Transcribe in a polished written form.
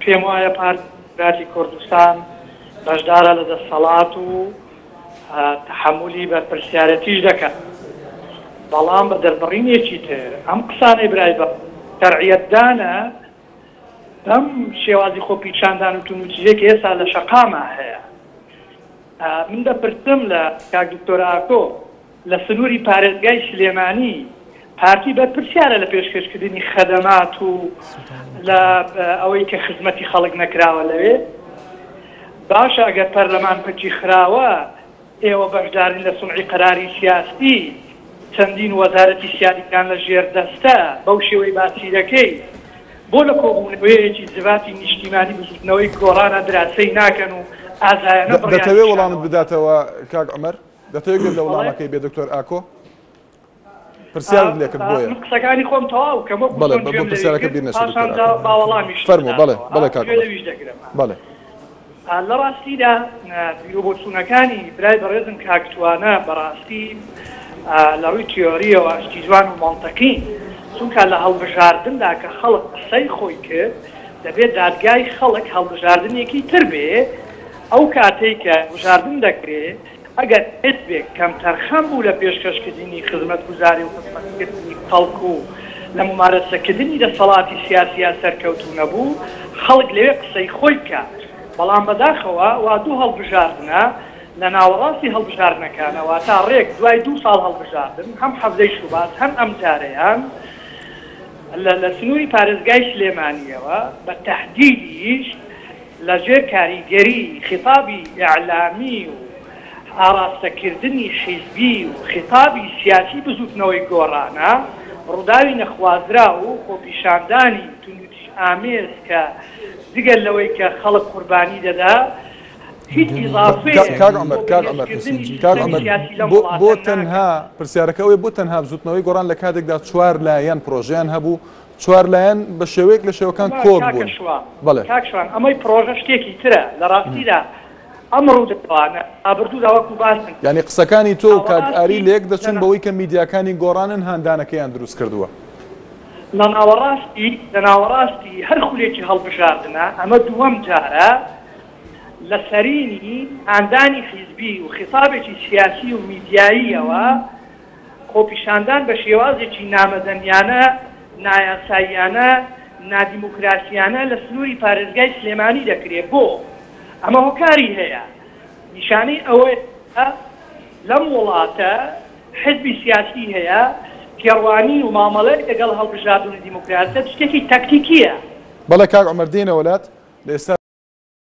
پێم وایە پارتی کوردستان بەشدارە لە دەسەڵات و تحملی بەرپرسیارەتیش دەکات. بەڵام بە دەربڕینێکی تر ئەم قسانەی برای بە شەرعیەتدانە بەم شێوازی خۆپیچاندان و تونوتیژێکی ئێستا لە شەقامە هەیە. من دەپرسم لە کاک دکتۆر ئاکۆ لە سنووری پارێزگای سلێمانی پارتی بەرپرسیارە لە پێشکەشکردنی خەدەمات و لە ئەوەی کە خزمەتی خەڵک نەکراوە لەوێ. باشە ئەگەر پەرلەمان پەکی خراوە ئێوە بەشدارین لە سونعی قەراری سیاسی چەندین وەزارەتی سیادیکان لە ژێر دەستە بەو شێوەی باسی دەکەی بۆ لە کۆبوونەوەیەکی زباتی نیشتیمانی بزوتنەوەی گۆڕانە دراسەی ناکەن و ئازایانە دەتەوێت وەڵامت بداتەوە کاک عومەر؟ دەتەوێت لە وەڵامەکەی بێ دکتۆر ئاکۆ؟ پرسیارت لێ کرد بۆیە قسەکانی خۆم تەواو کەم بۆ پرسیارەکە بیر نەچێت باوەڵامیش فەرموو. بەڵێ کاک بەڵێ. لە ڕاستیدا بیرۆبۆچوونەکانی برای بەڕێزم کاکتوانە بەڕاستی لە ڕووی تیۆریەوە ئاشتی جوان و مانتەقین چونکە لە هەڵبژاردندا کە خەڵک قسەی خۆی کرد دەبێت دادگای خەڵک هەڵبژاردنێکی تر بێ. ئەو کاتەی کە بژاردن دەکرێت ئەگەر حزبێک کەم تەرخەم بوو لە پێشکەشکردنی خزمەتگوزاری و خزمەتکردنی خەڵک و لە ممارەسەکردنی دەسەڵاتی سیاسیە سەرکەوتوو نەبوو خەڵک لەوێ قسەی خۆی کات. بەڵام بەداخەوە وا دوو هەڵبژاردنە لە ناوەڕاستی هەڵبژاردنەکانەوە تا ڕێک دوای 2 ساڵ هەڵبژاردن هەم حەفزەی شوبات هەم ئەم جارەیان لە سنووری پارێزگای سلێمانیەوە بە تەحدیدیش لەژێر کاریگەری خیتابی ئیعلامی و ئاراستەکردنی حیزبی و خیتابی سیاسی بزوتنەوەی گۆڕانە ڕووداوی نەخوازرا و خۆپیشاندانی تونوتی ئامێز کە دیگەر لەوەی کە خەڵک قوربانی دەدا هیچ ئیضافەیەک کاک عومەر بۆ تەنها پرسیارەکەەوەی بۆ تەنها بزوتنەوەی گۆڕان لە کاتێکدا 4 لایەن پرۆژیان هەبوو 4 لایەن بە شێوەیەک لە شێوەکان کۆک بوون. بەڵێ کاکشوان ئەمەی پرۆژە شتێکی ترە لە ڕاستیدا ئەمڕوو دەتوانێت ئابردوودا وەکو باسن یعنی قسەکانی تۆ کاک ئاری لێک دەچن بەوەی کە میدیاکانی گۆڕانن هاندانەکەیان دروست کردووە. لە ناوەڕاستی هەر خولێکی هەڵبژاردنە ئەمە دووەم جارە لە سەرینی ئاندانی حیزبی و خیتابێکی سیاسی و میدیاییەوە خۆپیشاندان بە شێوازێکی نامەدەنیانە نایاساییانە نادیموکراسیانە لە سنووری پارێزگای سلێمانی دەکرێت. بۆ ئەمە هۆکاری هەیە نیشانەی ئەوەیە لەم وڵاتە حزبی سیاسی هەیە کێڕوانی و مامەڵەی لەگەڵ هەڵبژاردنی دیموکراسیە شتێکی تاکتیکیە. بەڵێ کاک عومەر دێنە وڵات لە ئێستا